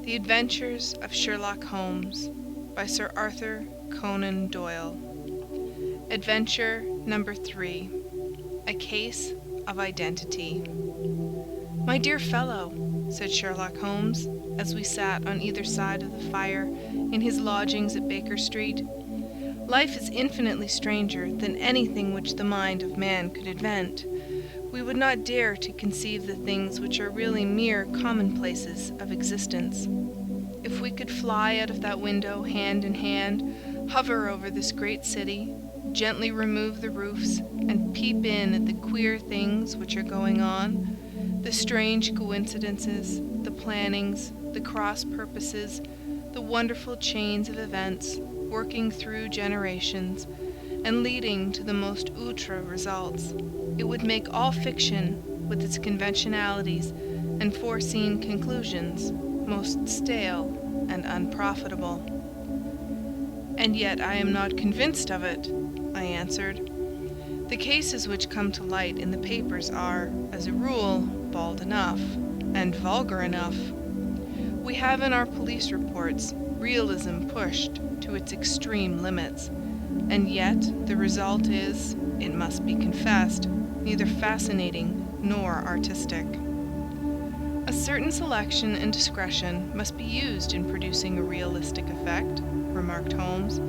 The Adventures of Sherlock Holmes by Sir Arthur Conan Doyle. Adventure number 3. A Case of Identity. "My dear fellow," said Sherlock Holmes, as we sat on either side of the fire in his lodgings at Baker Street, "life is infinitely stranger than anything which the mind of man could invent. We would not dare to conceive the things which are really mere commonplaces of existence. If we could fly out of that window hand in hand, hover over this great city, gently remove the roofs, and peep in at the queer things which are going on, the strange coincidences, the plannings, the cross-purposes, the wonderful chains of events working through generations, and leading to the most outre results, it would make all fiction, with its conventionalities and foreseen conclusions, most stale and unprofitable." "And yet I am not convinced of it," I answered. "The cases which come to light in the papers are, as a rule, bald enough, and vulgar enough. We have in our police reports realism pushed to its extreme limits, and yet the result is, it must be confessed, neither fascinating nor artistic." "A certain selection and discretion must be used in producing a realistic effect," remarked Holmes.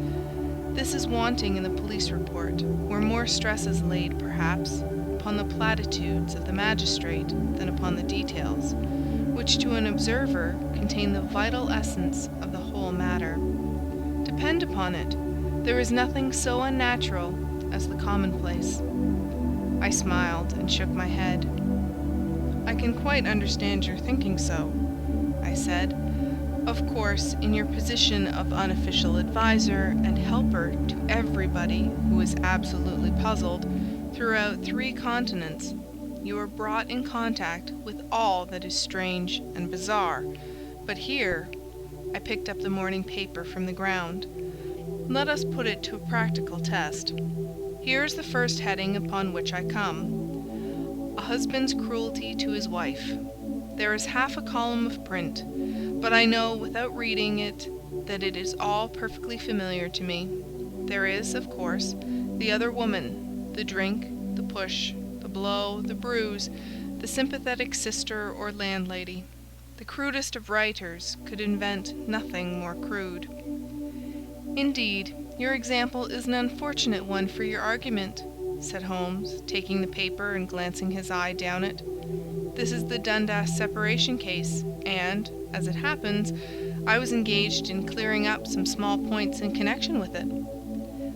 "This is wanting in the police report, where more stress is laid, perhaps, upon the platitudes of the magistrate than upon the details, which to an observer contain the vital essence of the whole matter. Depend upon it, there is nothing so unnatural as the commonplace." I smiled and shook my head. "I can quite understand your thinking so," I said. "Of course, in your position of unofficial adviser and helper to everybody who is absolutely puzzled throughout 3 continents, you are brought in contact with all that is strange and bizarre. But here," I picked up the morning paper from the ground, "let us put it to a practical test. Here is the first heading upon which I come: 'A husband's cruelty to his wife.' There is half a column of print, but I know without reading it that it is all perfectly familiar to me. There is, of course, the other woman, the drink, the push, the blow, the bruise, the sympathetic sister or landlady. The crudest of writers could invent nothing more crude." "Indeed, your example is an unfortunate one for your argument," said Holmes, taking the paper and glancing his eye down it. "This is the Dundas separation case, and, as it happens, I was engaged in clearing up some small points in connection with it.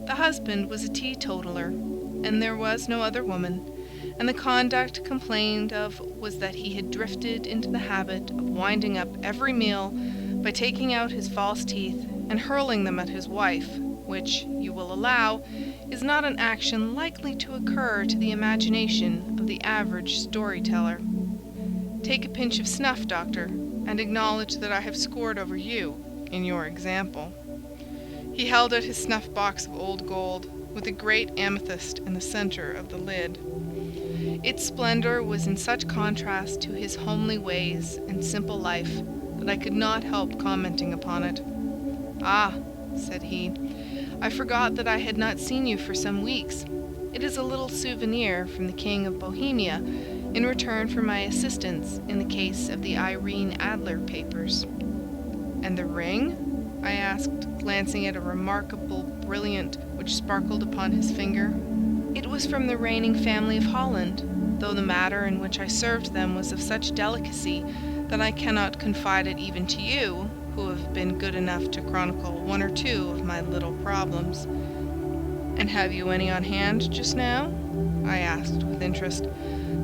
The husband was a teetotaler, and there was no other woman, and the conduct complained of was that he had drifted into the habit of winding up every meal by taking out his false teeth and hurling them at his wife, which, you will allow, is not an action likely to occur to the imagination of the average storyteller. Take a pinch of snuff, Doctor, and acknowledge that I have scored over you in your example." He held out his snuff-box of old gold, with a great amethyst in the centre of the lid. Its splendour was in such contrast to his homely ways and simple life that I could not help commenting upon it. "Ah," said he, "I forgot that I had not seen you for some weeks. It is a little souvenir from the King of Bohemia in return for my assistance in the case of the Irene Adler papers." "And the ring?" I asked, glancing at a remarkable brilliant which sparkled upon his finger. "It was from the reigning family of Holland, though the matter in which I served them was of such delicacy that I cannot confide it even to you, who have been good enough to chronicle 1 or 2 of my little problems." "And have you any on hand just now?" I asked with interest.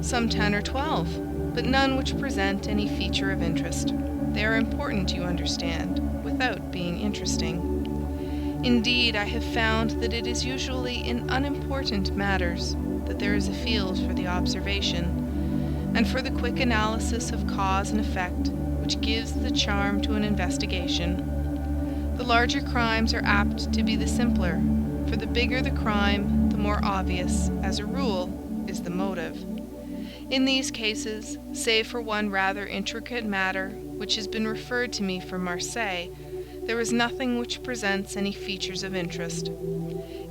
"Some 10 or 12, but none which present any feature of interest. They are important, you understand, without being interesting. Indeed, I have found that it is usually in unimportant matters that there is a field for the observation, and for the quick analysis of cause and effect which gives the charm to an investigation. The larger crimes are apt to be the simpler, for the bigger the crime, the more obvious, as a rule, is the motive. In these cases, save for one rather intricate matter which has been referred to me from Marseille, there is nothing which presents any features of interest.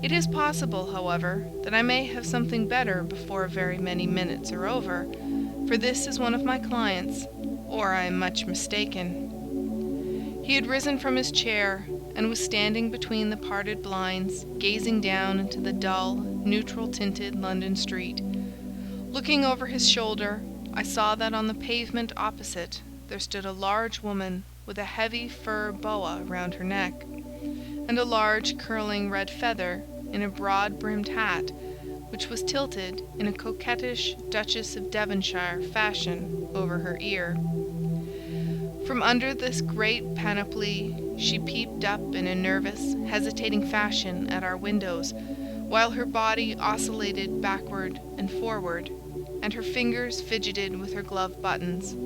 It is possible, however, that I may have something better before very many minutes are over, for this is one of my clients, or I am much mistaken." He had risen from his chair, and was standing between the parted blinds, gazing down into the dull, neutral-tinted London street. Looking over his shoulder, I saw that on the pavement opposite there stood a large woman with a heavy fur boa round her neck, and a large curling red feather in a broad-brimmed hat, which was tilted in a coquettish Duchess of Devonshire fashion over her ear. From under this great panoply she peeped up in a nervous, hesitating fashion at our windows, while her body oscillated backward and forward, and her fingers fidgeted with her glove buttons.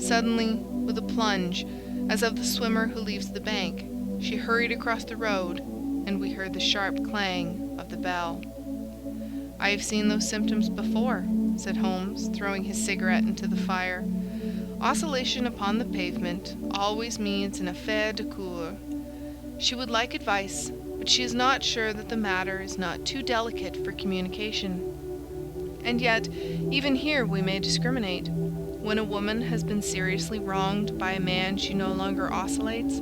Suddenly, with a plunge, as of the swimmer who leaves the bank, she hurried across the road, and we heard the sharp clang of the bell. "I have seen those symptoms before," said Holmes, throwing his cigarette into the fire. "Oscillation upon the pavement always means an affaire de coeur. She would like advice, but she is not sure that the matter is not too delicate for communication. And yet, even here we may discriminate. When a woman has been seriously wronged by a man she no longer oscillates,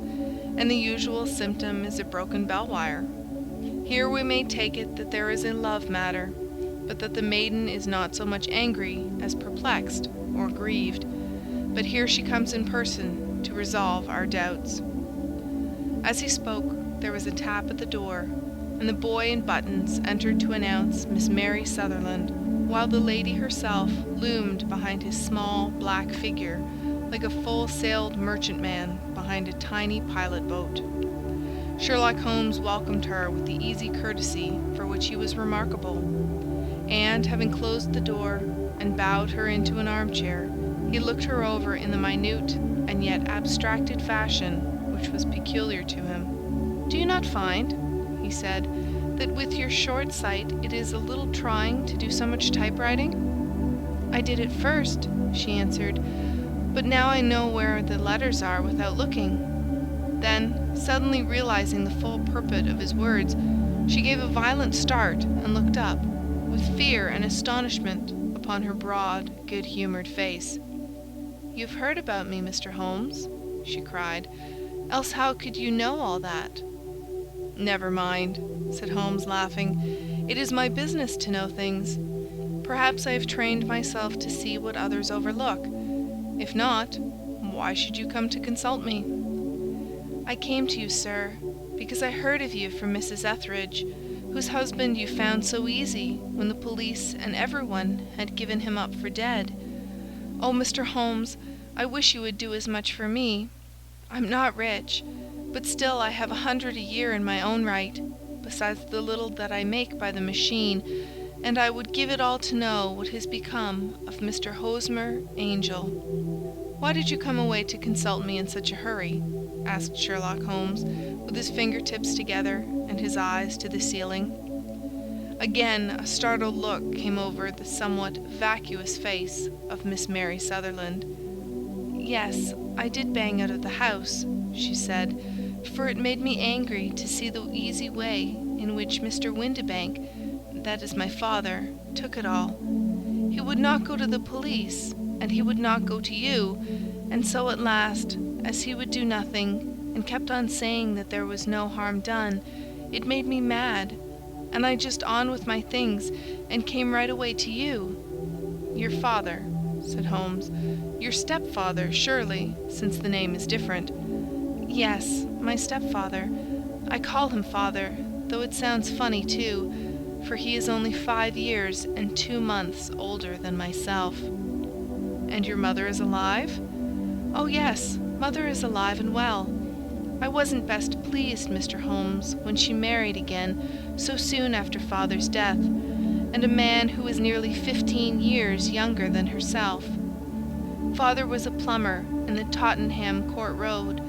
and the usual symptom is a broken bell wire. Here we may take it that there is a love matter, but that the maiden is not so much angry as perplexed or grieved. But here she comes in person to resolve our doubts." As he spoke, there was a tap at the door, and the boy in buttons entered to announce Miss Mary Sutherland, while the lady herself loomed behind his small black figure like a full-sailed merchantman behind a tiny pilot-boat. Sherlock Holmes welcomed her with the easy courtesy for which he was remarkable, and, having closed the door and bowed her into an armchair, he looked her over in the minute and yet abstracted fashion which was peculiar to him. "Do you not find," he said, "that with your short sight it is a little trying to do so much typewriting?" "I did at first," she answered, "but now I know where the letters are without looking." Then, suddenly realizing the full purport of his words, she gave a violent start and looked up, with fear and astonishment upon her broad, good-humoured face. "You have heard about me, Mr. Holmes?" she cried. "Else how could you know all that?" "Never mind," said Holmes, laughing. "It is my business to know things. Perhaps I have trained myself to see what others overlook. If not, why should you come to consult me?" "I came to you, sir, because I heard of you from Mrs. Etheridge, whose husband you found so easy when the police and everyone had given him up for dead. Oh, Mr. Holmes, I wish you would do as much for me. I'm not rich, but still I have 100 a year in my own right, besides the little that I make by the machine, and I would give it all to know what has become of Mr. Hosmer Angel." "Why did you come away to consult me in such a hurry?" asked Sherlock Holmes, with his fingertips together and his eyes to the ceiling. Again a startled look came over the somewhat vacuous face of Miss Mary Sutherland. "Yes, I did bang out of the house," she said, "for it made me angry to see the easy way in which Mr. Windibank, that is my father, took it all. He would not go to the police, and he would not go to you, and so at last, as he would do nothing, and kept on saying that there was no harm done, it made me mad, and I just on with my things, and came right away to you." "Your father," said Holmes. "Your stepfather, surely, since the name is different." "Yes, my stepfather. I call him father, though it sounds funny too, for he is only 5 years and 2 months older than myself." "And your mother is alive?" "Oh yes, mother is alive and well. I wasn't best pleased, Mr. Holmes, when she married again so soon after father's death, and a man who was nearly 15 years younger than herself. Father was a plumber in the Tottenham Court Road,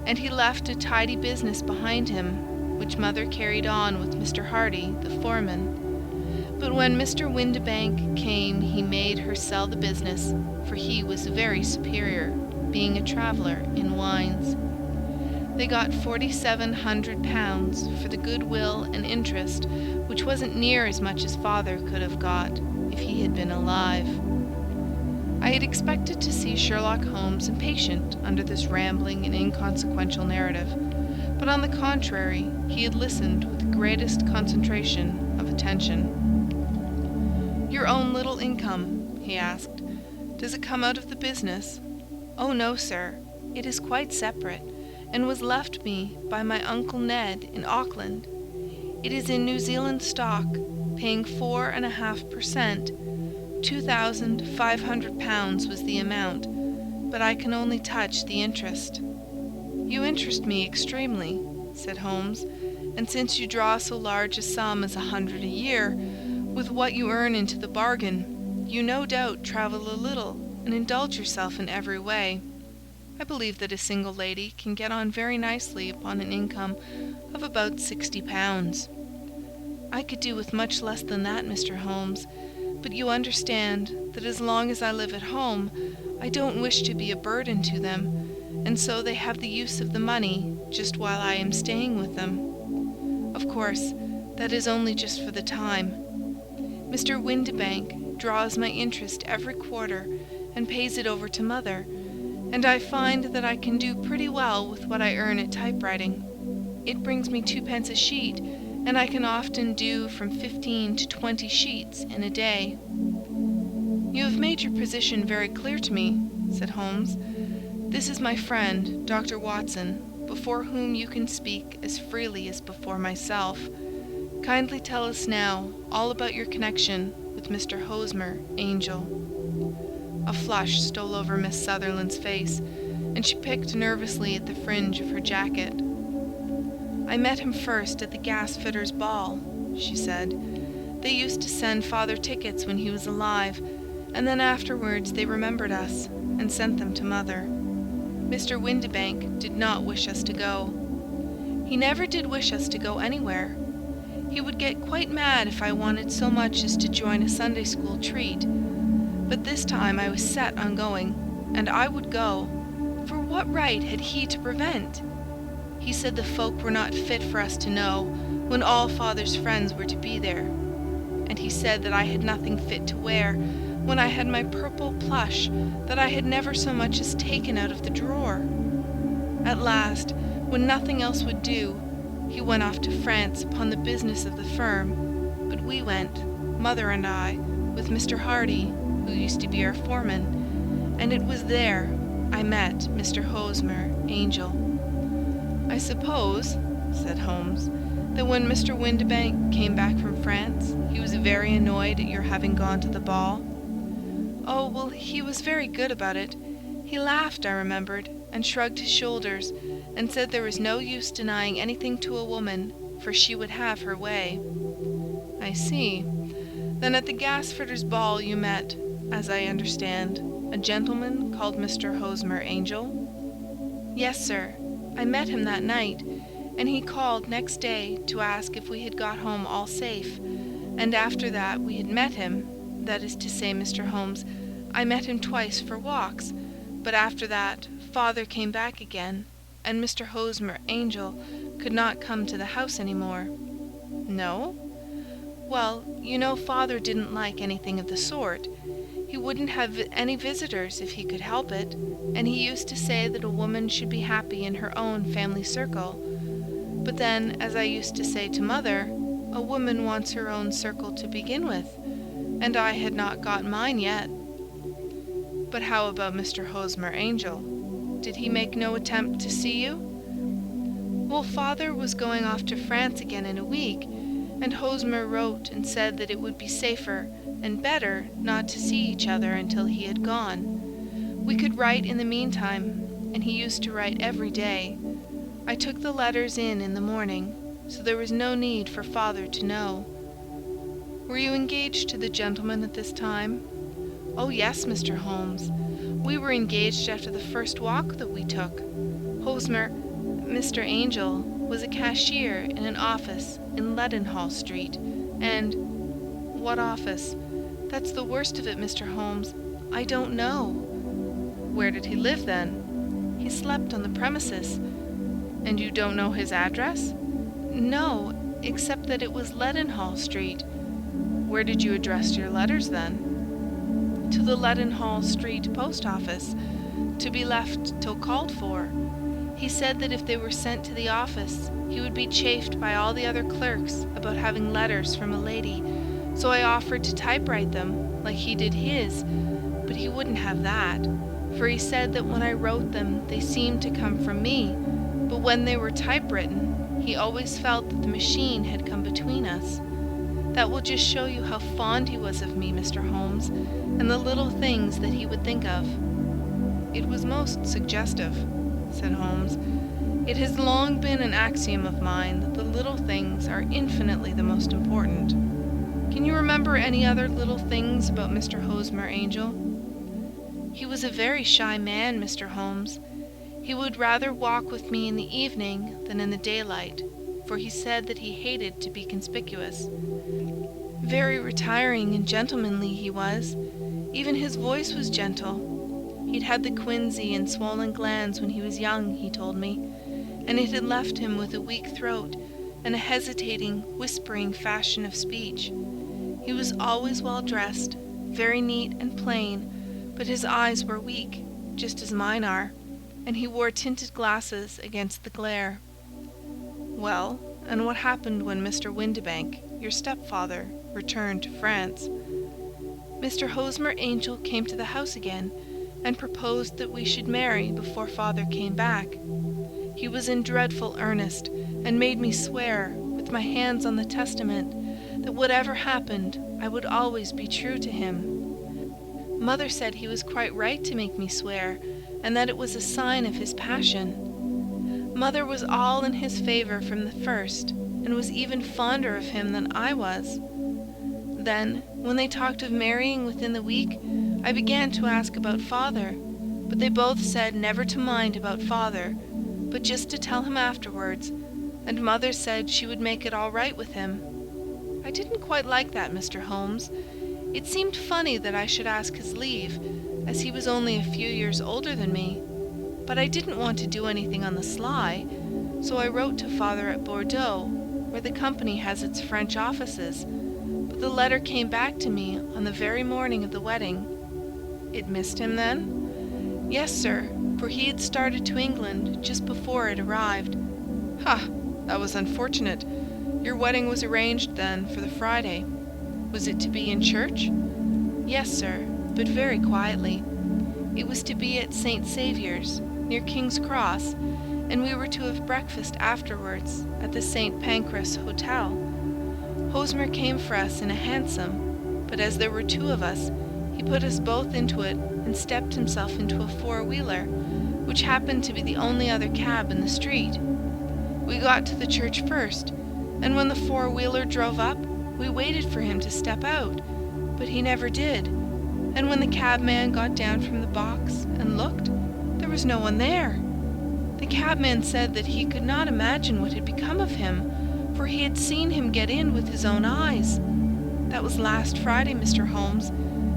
and he left a tidy business behind him, which mother carried on with Mr. Hardy, the foreman. But when Mr. Windibank came he made her sell the business, for he was very superior. being a traveller in wines. They got £4,700 for the goodwill and interest, which wasn't near as much as father could have got if he had been alive. I had expected to see Sherlock Holmes impatient under this rambling and inconsequential narrative, but on the contrary, he had listened with the greatest concentration of attention. "Your own little income?" he asked. "Does it come out of the business?" "Oh, no, sir. It is quite separate, and was left me by my Uncle Ned in Auckland. It is in New Zealand stock, paying 4.5%. £2,500 was the amount, but I can only touch the interest." "You interest me extremely," said Holmes, "and since you draw so large a sum as 100 a year, with what you earn into the bargain, you no doubt travel a little and indulge yourself in every way. I believe that a single lady can get on very nicely upon an income of about £60. "I could do with much less than that, Mr. Holmes, but you understand that as long as I live at home, I don't wish to be a burden to them, and so they have the use of the money just while I am staying with them. Of course, that is only just for the time. Mr. Windibank draws my interest every quarter and pays it over to mother, and I find that I can do pretty well with what I earn at typewriting. It brings me 2 pence a sheet, and I can often do from 15 to 20 sheets in a day." "You have made your position very clear to me," said Holmes. "This is my friend, Dr. Watson, before whom you can speak as freely as before myself. Kindly tell us now all about your connection with Mr. Hosmer Angel." A flush stole over Miss Sutherland's face, and she picked nervously at the fringe of her jacket. "I met him first at the gasfitters' ball," she said. "They used to send father tickets when he was alive, and then afterwards they remembered us and sent them to mother. Mr. Windibank did not wish us to go. He never did wish us to go anywhere. He would get quite mad if I wanted so much as to join a Sunday school treat. But this time I was set on going, and I would go, for what right had he to prevent? He said the folk were not fit for us to know, when all father's friends were to be there. And he said that I had nothing fit to wear, when I had my purple plush that I had never so much as taken out of the drawer. At last, when nothing else would do, he went off to France upon the business of the firm, but we went, mother and I, with Mr. Hardy, who used to be our foreman, and it was there I met Mr. Hosmer Angel." "I suppose," said Holmes, "that when Mr. Windibank came back from France, he was very annoyed at your having gone to the ball?" "Oh, well, he was very good about it. He laughed, I remembered, and shrugged his shoulders, and said there was no use denying anything to a woman, for she would have her way." "I see. Then at the gasfitters' ball you met, as I understand, a gentleman called Mr. Hosmer Angel?" "Yes, sir. I met him that night, and he called next day to ask if we had got home all safe, and after that we had met him, that is to say, Mr. Holmes, I met him twice for walks, but after that father came back again, and Mr. Hosmer Angel could not come to the house any more." "No?" "Well, you know father didn't like anything of the sort. He wouldn't have any visitors if he could help it, and he used to say that a woman should be happy in her own family circle. But then, as I used to say to mother, a woman wants her own circle to begin with, and I had not got mine yet." "But how about Mr. Hosmer Angel? Did he make no attempt to see you?" "Well, father was going off to France again in a week, and Hosmer wrote and said that it would be safer and better not to see each other until he had gone. We could write in the meantime, and he used to write every day. I took the letters in the morning, so there was no need for father to know." "Were you engaged to the gentleman at this time?" "Oh, yes, Mr. Holmes. We were engaged after the first walk that we took. Mr. Angel, was a cashier in an office in Leadenhall Street, and—" "What office?" "That's the worst of it, Mr. Holmes. I don't know." "Where did he live, then?" he slept on the premises." "And you don't know his address?" "No, except that it was Leadenhall Street." "Where did you address your letters, then?" "To the Leadenhall Street post office, to be left till called for. He said that if they were sent to the office, he would be chaffed by all the other clerks about having letters from a lady, so I offered to typewrite them, like he did his, but he wouldn't have that, for he said that when I wrote them they seemed to come from me, but when they were typewritten, he always felt that the machine had come between us. That will just show you how fond he was of me, Mr. Holmes, and the little things that he would think of." "It was most suggestive," said Holmes. "It has long been an axiom of mine that the little things are infinitely the most important. Can you remember any other little things about Mr. Hosmer Angel?" "He was a very shy man, Mr. Holmes. He would rather walk with me in the evening than in the daylight, for he said that he hated to be conspicuous. Very retiring and gentlemanly he was. Even his voice was gentle. He'd had the quinsy and swollen glands when he was young, he told me, and it had left him with a weak throat and a hesitating, whispering fashion of speech. He was always well dressed, very neat and plain, but his eyes were weak, just as mine are, and he wore tinted glasses against the glare." "Well, and what happened when Mr. Windibank, your stepfather, returned to France?" "Mr. Hosmer Angel came to the house again, and proposed that we should marry before father came back. He was in dreadful earnest, and made me swear, with my hands on the testament, that whatever happened, I would always be true to him. Mother said he was quite right to make me swear, and that it was a sign of his passion. Mother was all in his favor from the first, and was even fonder of him than I was. Then, when they talked of marrying within the week, I began to ask about father, but they both said never to mind about father, but just to tell him afterwards, and Mother said she would make it all right with him. I didn't quite like that, Mr. Holmes. It seemed funny that I should ask his leave, as he was only a few years older than me, but I didn't want to do anything on the sly, so I wrote to father at Bordeaux, where the company has its French offices, but the letter came back to me on the very morning of the wedding." "It missed him, then?" "Yes, sir, for he had started to England just before it arrived." "Ha! That was unfortunate. Your wedding was arranged, then, for the Friday. Was it to be in church?" "Yes, sir, but very quietly. It was to be at St. Saviour's, near King's Cross, and we were to have breakfast afterwards at the St. Pancras Hotel. Hosmer came for us in a hansom, but as there were two of us, he put us both into it and stepped himself into a four-wheeler, which happened to be the only other cab in the street. We got to the church first, and when the four-wheeler drove up, we waited for him to step out, but he never did, and when the cabman got down from the box and looked, there was no one there. The cabman said that he could not imagine what had become of him, for he had seen him get in with his own eyes. That was last Friday, Mr. Holmes,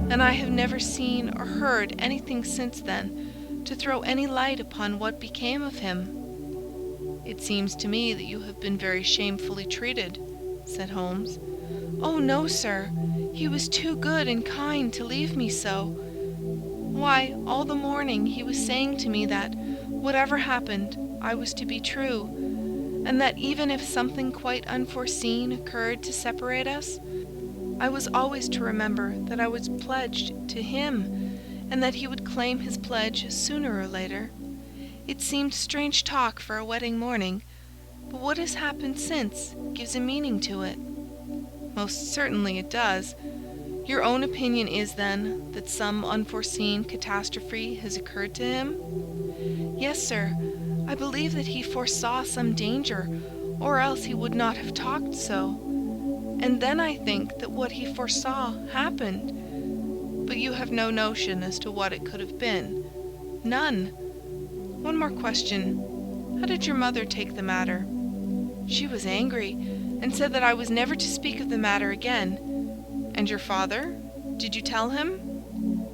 and I have never seen or heard anything since then to throw any light upon what became of him." "It seems to me that you have been very shamefully treated," said Holmes. "Oh, no, sir. He was too good and kind to leave me so. Why, all the morning he was saying to me that, whatever happened, I was to be true, and that even if something quite unforeseen occurred to separate us, I was always to remember that I was pledged to him, and that he would claim his pledge sooner or later. It seemed strange talk for a wedding morning, but what has happened since gives a meaning to it." "Most certainly it does. Your own opinion is, then, that some unforeseen catastrophe has occurred to him?" "Yes, sir. I believe that he foresaw some danger, or else he would not have talked so. And then I think that what he foresaw happened." "But you have no notion as to what it could have been?" "None." "One more question. How did your mother take the matter?" "She was angry, and said that I was never to speak of the matter again." "And your father? Did you tell him?"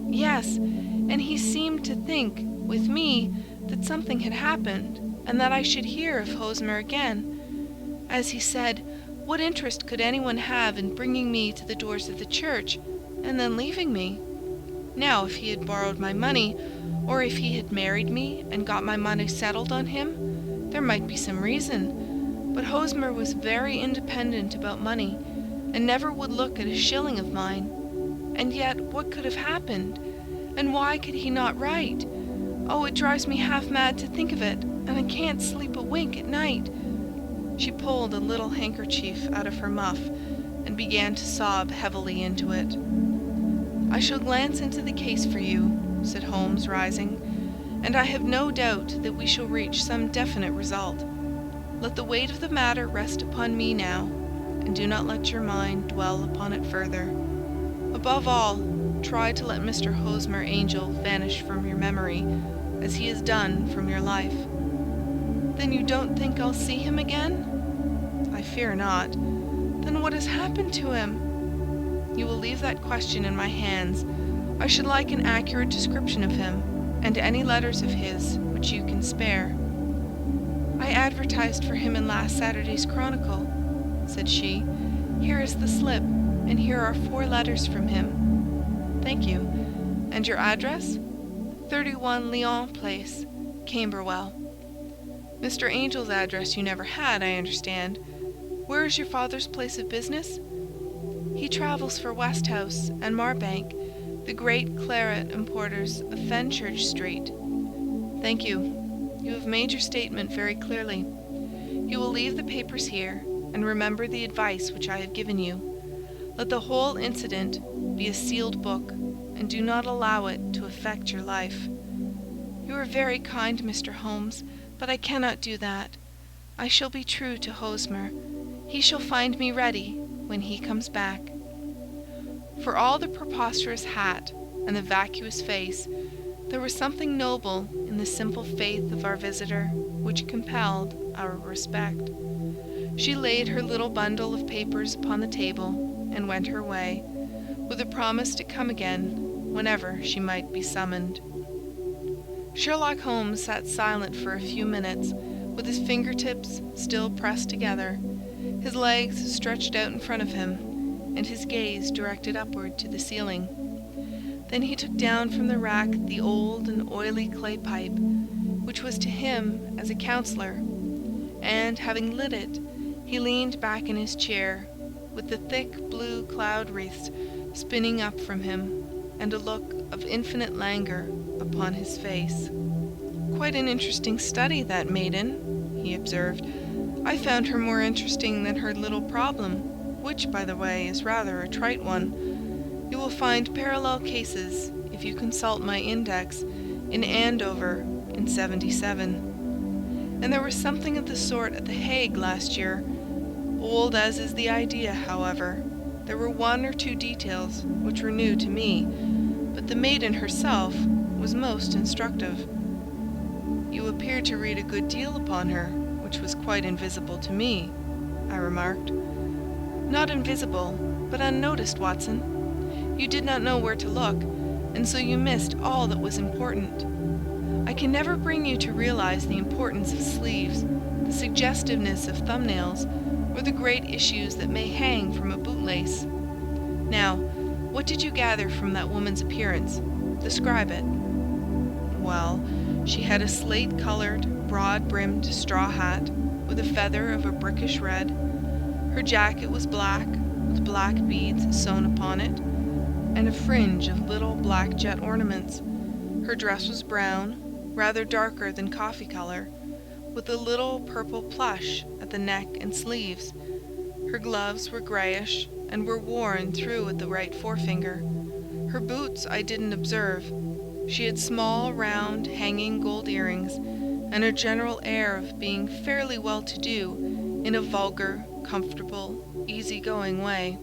"Yes, and he seemed to think, with me, that something had happened, and that I should hear of Hosmer again. As he said, what interest could anyone have in bringing me to the doors of the church, and then leaving me? Now, if he had borrowed my money, or if he had married me and got my money settled on him, there might be some reason. But Hosmer was very independent about money, and never would look at a shilling of mine. And yet, what could have happened? And why could he not write? Oh, it drives me half mad to think of it, and I can't sleep a wink at night." She pulled a little handkerchief out of her muff and began to sob heavily into it. "I shall glance into the case for you," said Holmes, rising, "and I have no doubt that we shall reach some definite result. Let the weight of the matter rest upon me now, and do not let your mind dwell upon it further. Above all, try to let Mr. Hosmer Angel vanish from your memory, as he has done from your life." "Then you don't think I'll see him again?" "I fear not." "Then what has happened to him?" "You will leave that question in my hands. I should like an accurate description of him, and any letters of his which you can spare." "I advertised for him in last Saturday's Chronicle," said she. "Here is the slip, and here are 4 letters from him." "Thank you. And your address?" 31 Lyon Place, Camberwell. "Mr. Angel's address you never had, I understand. Where is your father's place of business?" "He travels for Westhouse and Marbank, the great claret importers of Fenchurch Street." "Thank you. You have made your statement very clearly. You will leave the papers here, and remember the advice which I have given you. Let the whole incident be a sealed book, and do not allow it to affect your life." "You are very kind, Mr. Holmes, but I cannot do that. I shall be true to Hosmer. He shall find me ready when he comes back." For all the preposterous hat and the vacuous face, there was something noble in the simple faith of our visitor which compelled our respect. She laid her little bundle of papers upon the table and went her way, with a promise to come again whenever she might be summoned. Sherlock Holmes sat silent for a few minutes, with his fingertips still pressed together, his legs stretched out in front of him, and his gaze directed upward to the ceiling. Then he took down from the rack the old and oily clay pipe, which was to him as a counselor, and, having lit it, he leaned back in his chair, with the thick blue cloud wreaths spinning up from him, and a look of infinite languor upon his face. "Quite an interesting study, that maiden," he observed. "I found her more interesting than her little problem, which, by the way, is rather a trite one. You will find parallel cases, if you consult my index, in Andover in '77. And there was something of the sort at The Hague last year. Old as is the idea, however, there were 1 or 2 details which were new to me, but the maiden herself was most instructive." "You appeared to read a good deal upon her, which was quite invisible to me," I remarked. "Not invisible, but unnoticed, Watson. You did not know where to look, and so you missed all that was important. I can never bring you to realize the importance of sleeves, the suggestiveness of thumbnails, or the great issues that may hang from a bootlace. Now, what did you gather from that woman's appearance? Describe it." "Well, she had a slate-colored, broad-brimmed straw hat, with a feather of a brickish red. Her jacket was black, with black beads sewn upon it, and a fringe of little black jet ornaments. Her dress was brown, rather darker than coffee color, with a little purple plush at the neck and sleeves. Her gloves were grayish, and were worn through at the right forefinger. Her boots I didn't observe. She had small, round, hanging gold earrings, and a general air of being fairly well-to-do in a vulgar, comfortable, easy-going way."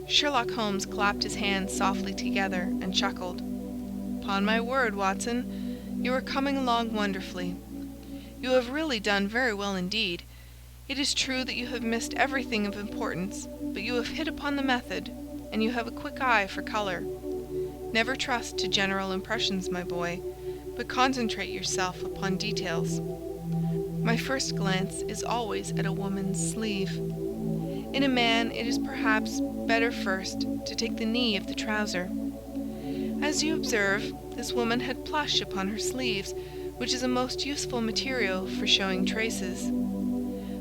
Sherlock Holmes clapped his hands softly together and chuckled. "Upon my word, Watson, you are coming along wonderfully. You have really done very well indeed. It is true that you have missed everything of importance, but you have hit upon the method, and you have a quick eye for color. Never trust to general impressions, my boy, but concentrate yourself upon details. My first glance is always at a woman's sleeve. In a man, it is perhaps better first to take the knee of the trouser. As you observe, this woman had plush upon her sleeves, which is a most useful material for showing traces.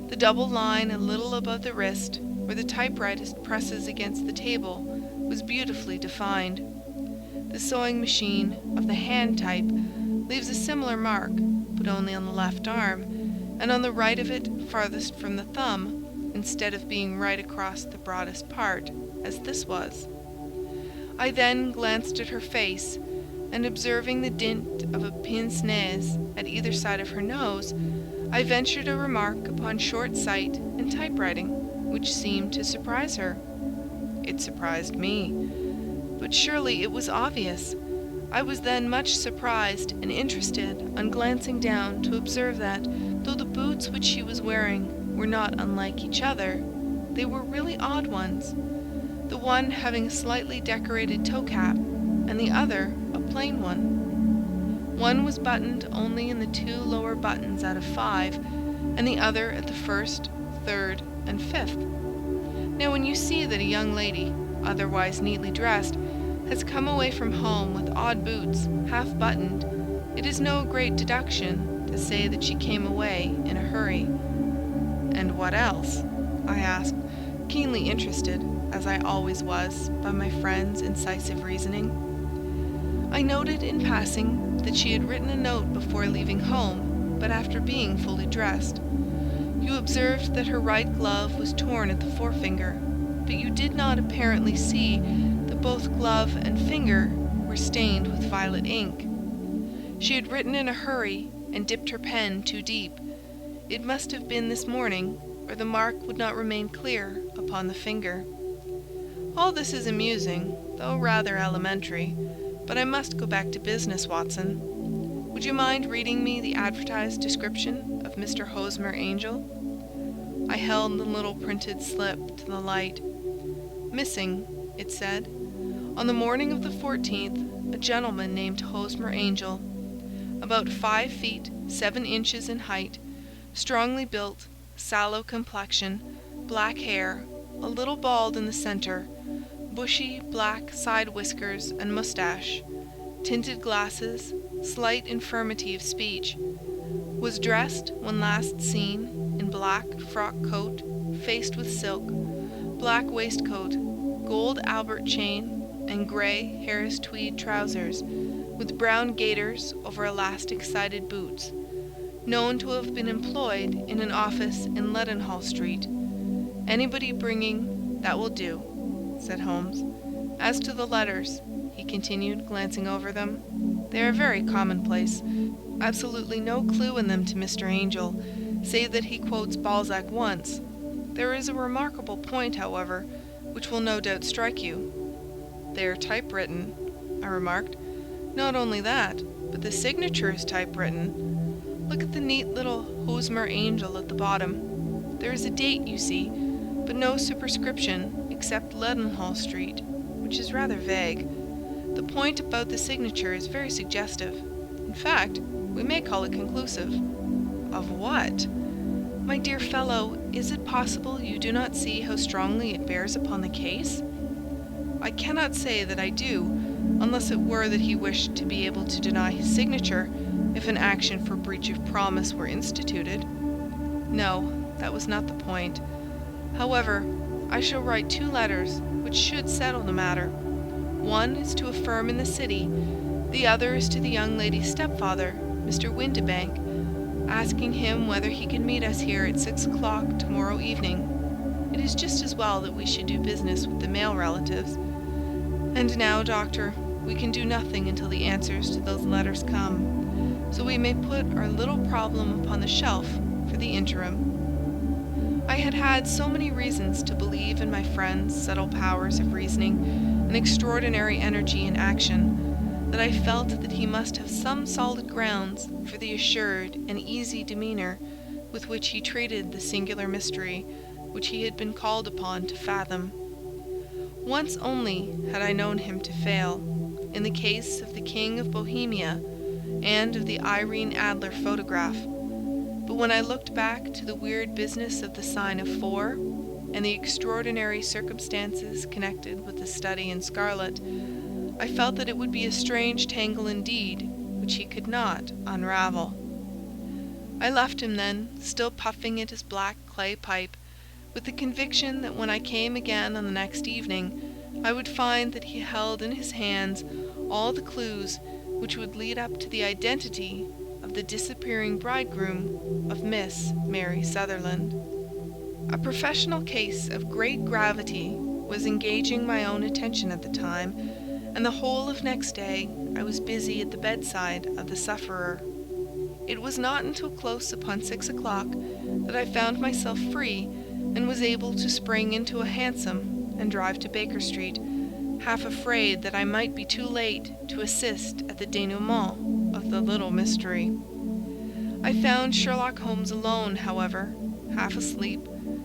The double line a little above the wrist, where the typewriter presses against the table, was beautifully defined. The sewing machine of the hand type leaves a similar mark, but only on the left arm, and on the right of it farthest from the thumb, instead of being right across the broadest part, as this was. I then glanced at her face, and observing the dint of a pince-nez at either side of her nose, I ventured a remark upon short sight and typewriting, which seemed to surprise her. It surprised me, but surely it was obvious. I was then much surprised and interested on glancing down to observe that, though the boots which she was wearing were not unlike each other, they were really odd ones, the one having a slightly decorated toe-cap, and the other a plain one. One was buttoned only in the 2 lower buttons out of 5, and the other at the 1st, 3rd, and 5th. Now when you see that a young lady, otherwise neatly dressed, has come away from home with odd boots, half buttoned, it is no great deduction to say that she came away in a hurry. "And what else?" I asked, keenly interested, as I always was, by my friend's incisive reasoning. I noted in passing that she had written a note before leaving home, but after being fully dressed. You observed that her right glove was torn at the forefinger, but you did not apparently see that both glove and finger were stained with violet ink. She had written in a hurry and dipped her pen too deep. It must have been this morning, or the mark would not remain clear upon the finger. All this is amusing, though rather elementary, but I must go back to business, Watson. Would you mind reading me the advertised description of Mr. Hosmer Angel? I held the little printed slip to the light. Missing, it said, on the morning of the 14th, a gentleman named Hosmer Angel, about 5 feet 7 inches in height, strongly built, sallow complexion, black hair, a little bald in the center, bushy black side whiskers and mustache, tinted glasses, slight infirmity of speech, was dressed, when last seen, in black frock coat, faced with silk, black waistcoat, gold Albert chain, and grey Harris tweed trousers, with brown gaiters over elastic-sided boots, known to have been employed in an office in Leadenhall Street. Anybody bringing... "That will do," said Holmes. "As to the letters," he continued, glancing over them, "they are very commonplace. Absolutely no clue in them to Mr. Angel, save that he quotes Balzac once. There is a remarkable point, however, which will no doubt strike you." "They are typewritten," I remarked. "Not only that, but the signature is typewritten. Look at the neat little Hosmer Angel at the bottom. There is a date, you see, but no superscription except Leadenhall Street, which is rather vague. The point about the signature is very suggestive. In fact, we may call it conclusive." "Of what?" "My dear fellow, is it possible you do not see how strongly it bears upon the case?" "I cannot say that I do, unless it were that he wished to be able to deny his signature if an action for breach of promise were instituted. No, that was not the point. However, I shall write 2 letters which should settle the matter. One is to a firm in the city, the other is to the young lady's stepfather, Mr. Windibank, asking him whether he can meet us here at 6 o'clock tomorrow evening. It is just as well that we should do business with the male relatives. And now, Doctor, we can do nothing until the answers to those letters come, so we may put our little problem upon the shelf for the interim." I had had so many reasons to believe in my friend's subtle powers of reasoning and extraordinary energy in action, that I felt that he must have some solid grounds for the assured and easy demeanour with which he treated the singular mystery which he had been called upon to fathom. Once only had I known him to fail, in the case of the King of Bohemia, and of the Irene Adler photograph. But when I looked back to the weird business of the sign of 4, and the extraordinary circumstances connected with the study in scarlet, I felt that it would be a strange tangle indeed, which he could not unravel. I left him then, still puffing at his black clay pipe, with the conviction that when I came again on the next evening, I would find that he held in his hands all the clues which would lead up to the identity of the disappearing bridegroom of Miss Mary Sutherland. A professional case of great gravity was engaging my own attention at the time, and the whole of next day I was busy at the bedside of the sufferer. It was not until close upon 6 o'clock that I found myself free and was able to spring into a hansom and drive to Baker Street, half afraid that I might be too late to assist at the denouement of the little mystery. I found Sherlock Holmes alone, however, half asleep,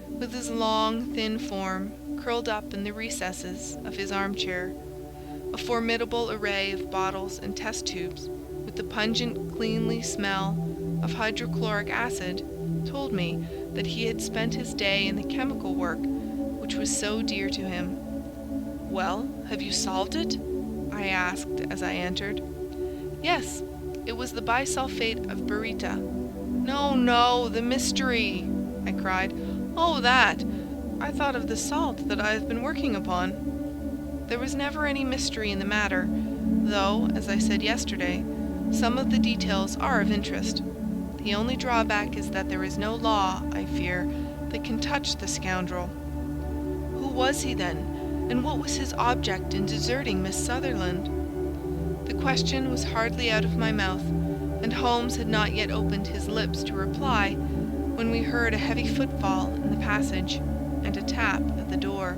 with his long, thin form curled up in the recesses of his armchair. A formidable array of bottles and test tubes, with the pungent, cleanly smell of hydrochloric acid, told me that he had spent his day in the chemical work which was so dear to him. "Well, have you solved it?" I asked as I entered. "Yes, it was the bisulfate of baryta." "No, no, the mystery!" I cried. "Oh, that! I thought of the salt that I have been working upon." There was never any mystery in the matter, though, as I said yesterday, some of the details are of interest. The only drawback is that there is no law, I fear, that can touch the scoundrel. Who was he, then, and what was his object in deserting Miss Sutherland? The question was hardly out of my mouth, and Holmes had not yet opened his lips to reply, when we heard a heavy footfall in the passage, and a tap at the door.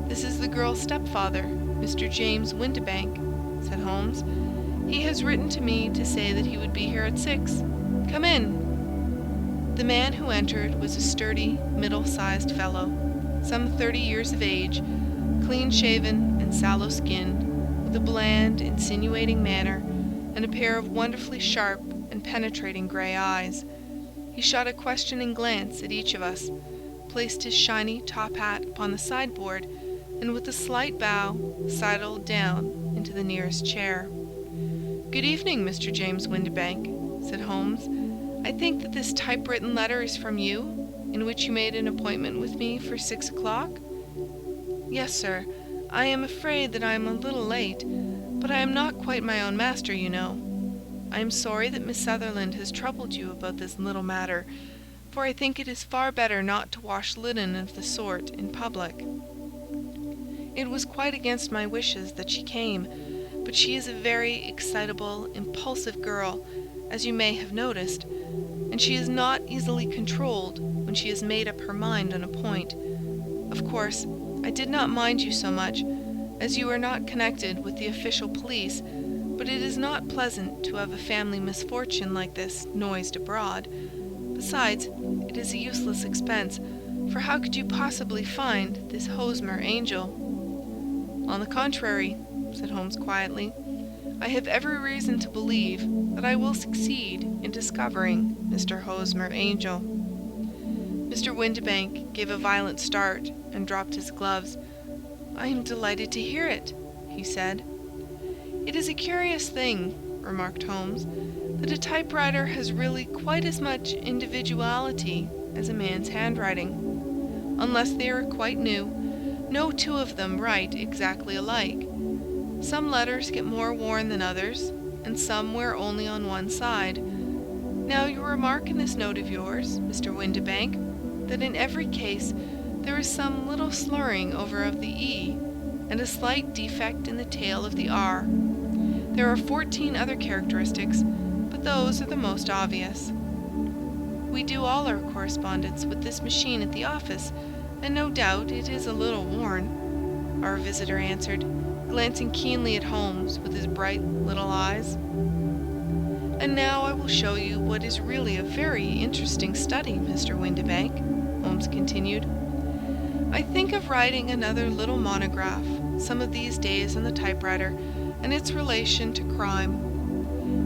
"This is the girl's stepfather, Mr. James Windibank," said Holmes. "He has written to me to say that he would be here at 6. Come in." The man who entered was a sturdy, middle-sized fellow, some 30 years of age, clean-shaven and sallow-skinned, with a bland, insinuating manner, and a pair of wonderfully sharp and penetrating grey eyes. He shot a questioning glance at each of us, placed his shiny top hat upon the sideboard, and with a slight bow sidled down into the nearest chair. "Good evening, Mr. James Windibank," said Holmes. "I think that this typewritten letter is from you, in which you made an appointment with me for 6 o'clock?" "Yes, sir. I am afraid that I am a little late, but I am not quite my own master, you know. I am sorry that Miss Sutherland has troubled you about this little matter, for I think it is far better not to wash linen of the sort in public. It was quite against my wishes that she came, but she is a very excitable, impulsive girl, as you may have noticed, and she is not easily controlled when she has made up her mind on a point. Of course, I did not mind you so much, as you are not connected with the official police, but it is not pleasant to have a family misfortune like this noised abroad. Besides, it is a useless expense, for how could you possibly find this Hosmer Angel?" "On the contrary," said Holmes quietly, "I have every reason to believe that I will succeed in discovering Mr. Hosmer Angel." Mr. Windibank gave a violent start and dropped his gloves. "I am delighted to hear it," he said. "It is a curious thing," remarked Holmes, "that a typewriter has really quite as much individuality as a man's handwriting. Unless they are quite new, no two of them write exactly alike. Some letters get more worn than others, and some wear only on one side. Now you remark in this note of yours, Mr. Windibank, that in every case there is some little slurring over of the E, and a slight defect in the tail of the R. There are 14 other characteristics, but those are the most obvious. We do all our correspondence with this machine at the office, and no doubt it is a little worn," our visitor answered, glancing keenly at Holmes with his bright little eyes. "And now I will show you what is really a very interesting study, Mr. Windibank," Holmes continued. "I think of writing another little monograph some of these days on the typewriter and its relation to crime.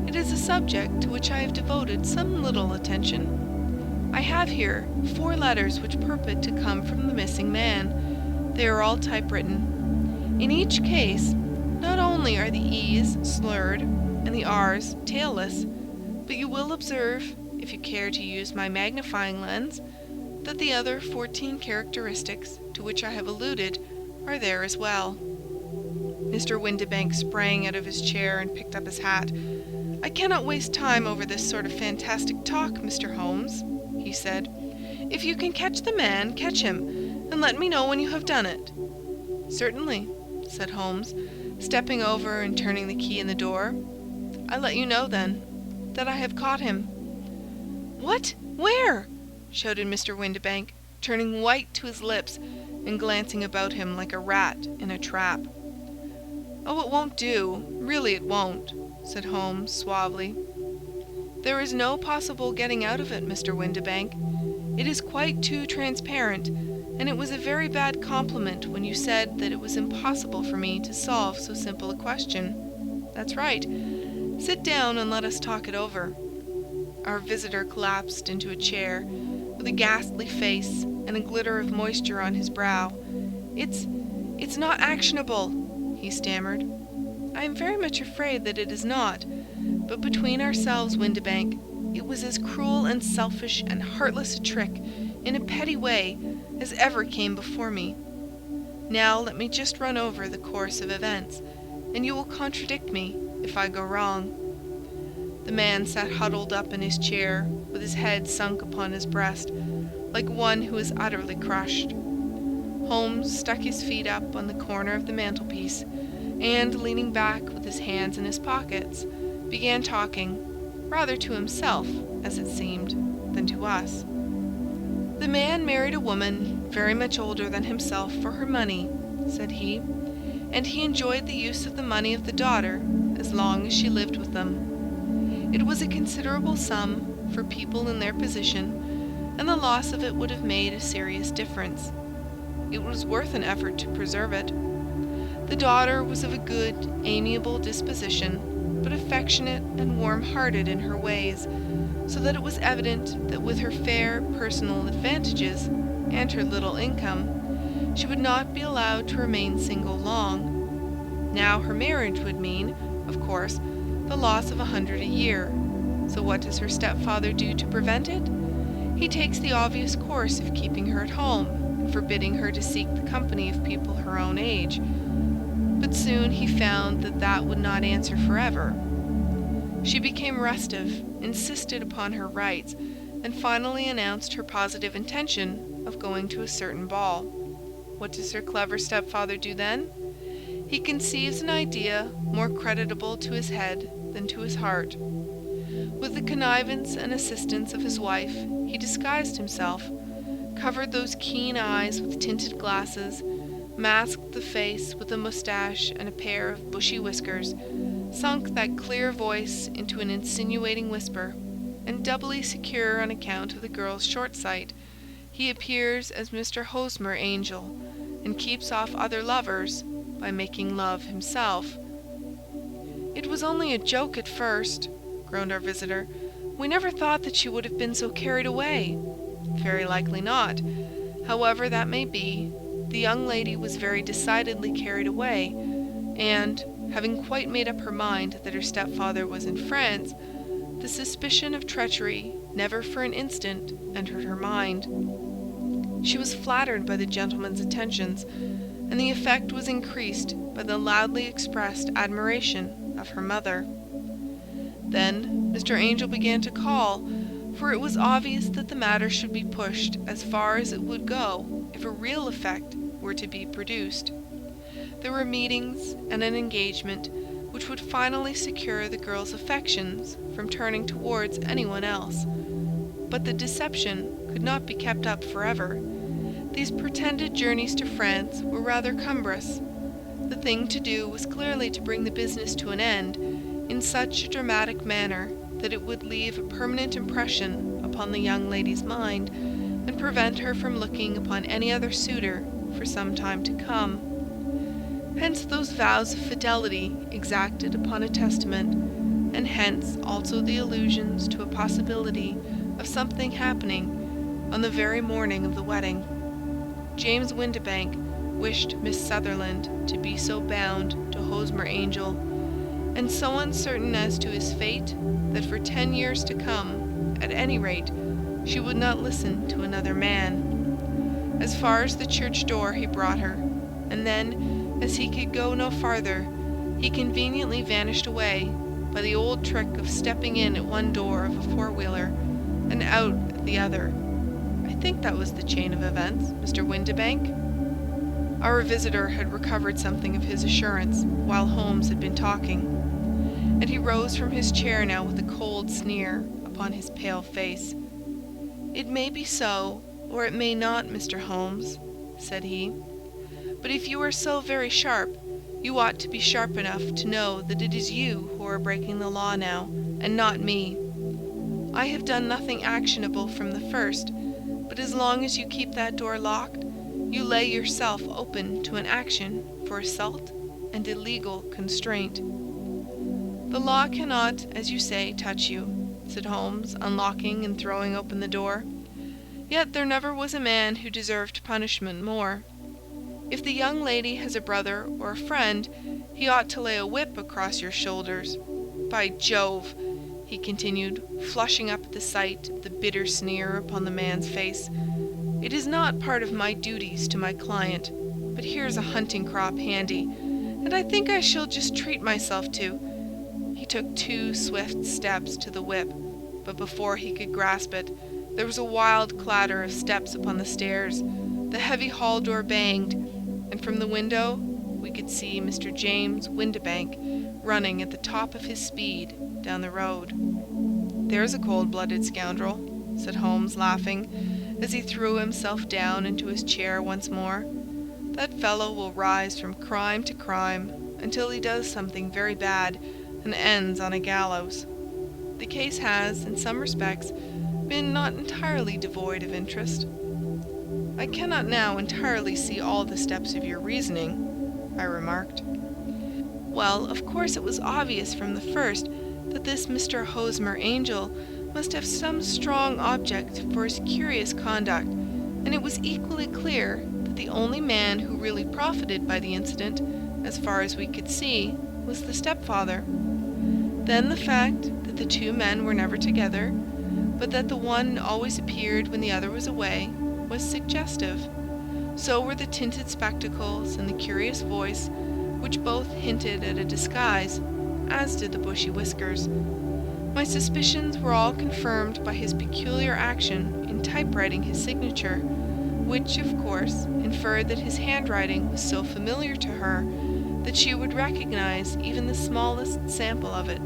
It is a subject to which I have devoted some little attention. I have here 4 letters which purport to come from the missing man. They are all typewritten. In each case, not only are the E's slurred and the R's tailless, but you will observe, if you care to use my magnifying lens, that the other 14 characteristics to which I have alluded are there as well." Mr. Windibank sprang out of his chair and picked up his hat. "I cannot waste time over this sort of fantastic talk, Mr. Holmes," he said. "If you can catch the man, catch him, and let me know when you have done it." "Certainly," said Holmes, stepping over and turning the key in the door. "I let you know, then, that I have caught him." "What? Where?" shouted Mr. Windibank, turning white to his lips and glancing about him like a rat in a trap. "Oh, it won't do. Really it won't," said Holmes suavely. "There is no possible getting out of it, Mr. Windibank. It is quite too transparent, and it was a very bad compliment when you said that it was impossible for me to solve so simple a question. That's right. Sit down and let us talk it over." Our visitor collapsed into a chair, with a ghastly face and a glitter of moisture on his brow. It's not actionable," he stammered. "I am very much afraid that it is not. But between ourselves, Windibank, it was as cruel and selfish and heartless a trick, in a petty way, as ever came before me. Now let me just run over the course of events, and you will contradict me if I go wrong." The man sat huddled up in his chair, with his head sunk upon his breast, like one who is utterly crushed. Holmes stuck his feet up on the corner of the mantelpiece, and, leaning back with his hands in his pockets, began talking, rather to himself, as it seemed, than to us. "The man married a woman very much older than himself for her money," said he, "and he enjoyed the use of the money of the daughter as long as she lived with them. It was a considerable sum for people in their position, and the loss of it would have made a serious difference. It was worth an effort to preserve it. The daughter was of a good, amiable disposition, but affectionate and warm-hearted in her ways, so that it was evident that with her fair personal advantages and her little income, she would not be allowed to remain single long. Now her marriage would mean, of course, the loss of 100 a year. So what does her stepfather do to prevent it? He takes the obvious course of keeping her at home and forbidding her to seek the company of people her own age. But soon he found that that would not answer forever. She became restive, insisted upon her rights, and finally announced her positive intention of going to a certain ball. What does her clever stepfather do then? He conceives an idea more creditable to his head than to his heart. With the connivance and assistance of his wife, he disguised himself, covered those keen eyes with tinted glasses, masked the face with a moustache and a pair of bushy whiskers, sunk that clear voice into an insinuating whisper, and doubly secure on account of the girl's short sight, he appears as Mr. Hosmer Angel, and keeps off other lovers by making love himself. "It was only a joke at first," groaned our visitor. "We never thought that she would have been so carried away." "Very likely not. However that may be, the young lady was very decidedly carried away, and, having quite made up her mind that her stepfather was in France, the suspicion of treachery never for an instant entered her mind. She was flattered by the gentleman's attentions, and the effect was increased by the loudly expressed admiration of her mother. Then Mr. Angel began to call, for it was obvious that the matter should be pushed as far as it would go if a real effect were to be produced. There were meetings and an engagement which would finally secure the girl's affections from turning towards anyone else. But the deception could not be kept up forever. These pretended journeys to France were rather cumbrous. The thing to do was clearly to bring the business to an end in such a dramatic manner that it would leave a permanent impression upon the young lady's mind, and prevent her from looking upon any other suitor for some time to come. Hence those vows of fidelity exacted upon a testament, and hence also the allusions to a possibility of something happening on the very morning of the wedding. James Windibank wished Miss Sutherland to be so bound to Hosmer Angel, and so uncertain as to his fate, that for 10 years to come, at any rate, she would not listen to another man. As far as the church door he brought her, and then, as he could go no farther, he conveniently vanished away by the old trick of stepping in at one door of a four-wheeler and out at the other. I think that was the chain of events, Mr. Windibank." Our visitor had recovered something of his assurance while Holmes had been talking, and he rose from his chair now with a cold sneer upon his pale face. "It may be so, or it may not, Mr. Holmes," said he. "But if you are so very sharp, you ought to be sharp enough to know that it is you who are breaking the law now, and not me. I have done nothing actionable from the first, but as long as you keep that door locked, you lay yourself open to an action for assault and illegal constraint." "The law cannot, as you say, touch you," said Holmes, unlocking and throwing open the door. "Yet there never was a man who deserved punishment more. If the young lady has a brother or a friend, he ought to lay a whip across your shoulders. By Jove!" he continued, flushing up at the sight of the bitter sneer upon the man's face, "it is not part of my duties to my client, but here's a hunting crop handy, and I think I shall just treat myself to—" He took 2 swift steps to the whip, but before he could grasp it, there was a wild clatter of steps upon the stairs, the heavy hall door banged, and from the window we could see Mr. James Windibank running at the top of his speed down the road. "There's a cold-blooded scoundrel," said Holmes, laughing, as he threw himself down into his chair once more. "That fellow will rise from crime to crime until he does something very bad and ends on a gallows. The case has, in some respects, been not entirely devoid of interest." "I cannot now entirely see all the steps of your reasoning," I remarked. "Well, of course it was obvious from the first that this Mr. Hosmer Angel must have some strong object for his curious conduct, and it was equally clear that the only man who really profited by the incident, as far as we could see, was the stepfather. Then the fact that the 2 men were never together, but that the one always appeared when the other was away, was suggestive. So were the tinted spectacles and the curious voice, which both hinted at a disguise, as did the bushy whiskers. My suspicions were all confirmed by his peculiar action in typewriting his signature, which, of course, inferred that his handwriting was so familiar to her that she would recognize even the smallest sample of it.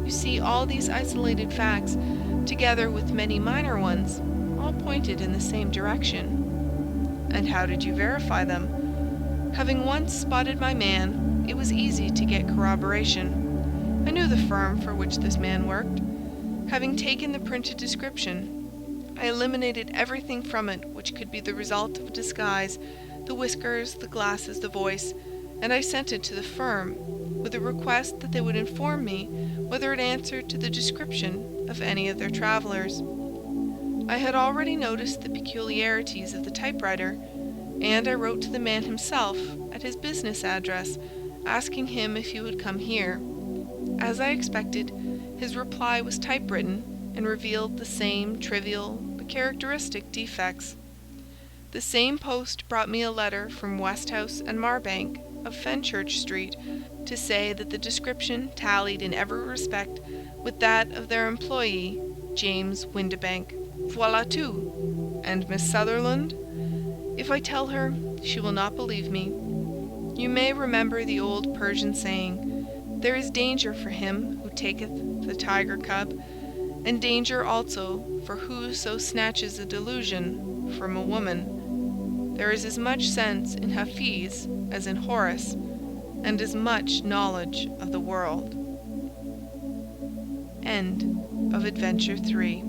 You see, all these isolated facts, together with many minor ones, all pointed in the same direction." "And how did you verify them?" "Having once spotted my man, it was easy to get corroboration. I knew the firm for which this man worked. Having taken the printed description, I eliminated everything from it which could be the result of a disguise, the whiskers, the glasses, the voice, and I sent it to the firm, with a request that they would inform me whether it answered to the description of any of their travelers. I had already noticed the peculiarities of the typewriter, and I wrote to the man himself at his business address, asking him if he would come here. As I expected, his reply was typewritten and revealed the same trivial but characteristic defects. The same post brought me a letter from Westhouse and Marbank of Fenchurch Street to say that the description tallied in every respect with that of their employee, James Windibank. Voilà tout. And Miss Sutherland? If I tell her, she will not believe me. You may remember the old Persian saying, 'There is danger for him who taketh the tiger cub, and danger also for whoso snatches a delusion from a woman.' There is as much sense in Hafiz as in Horace, and as much knowledge of the world." End of Adventure 3.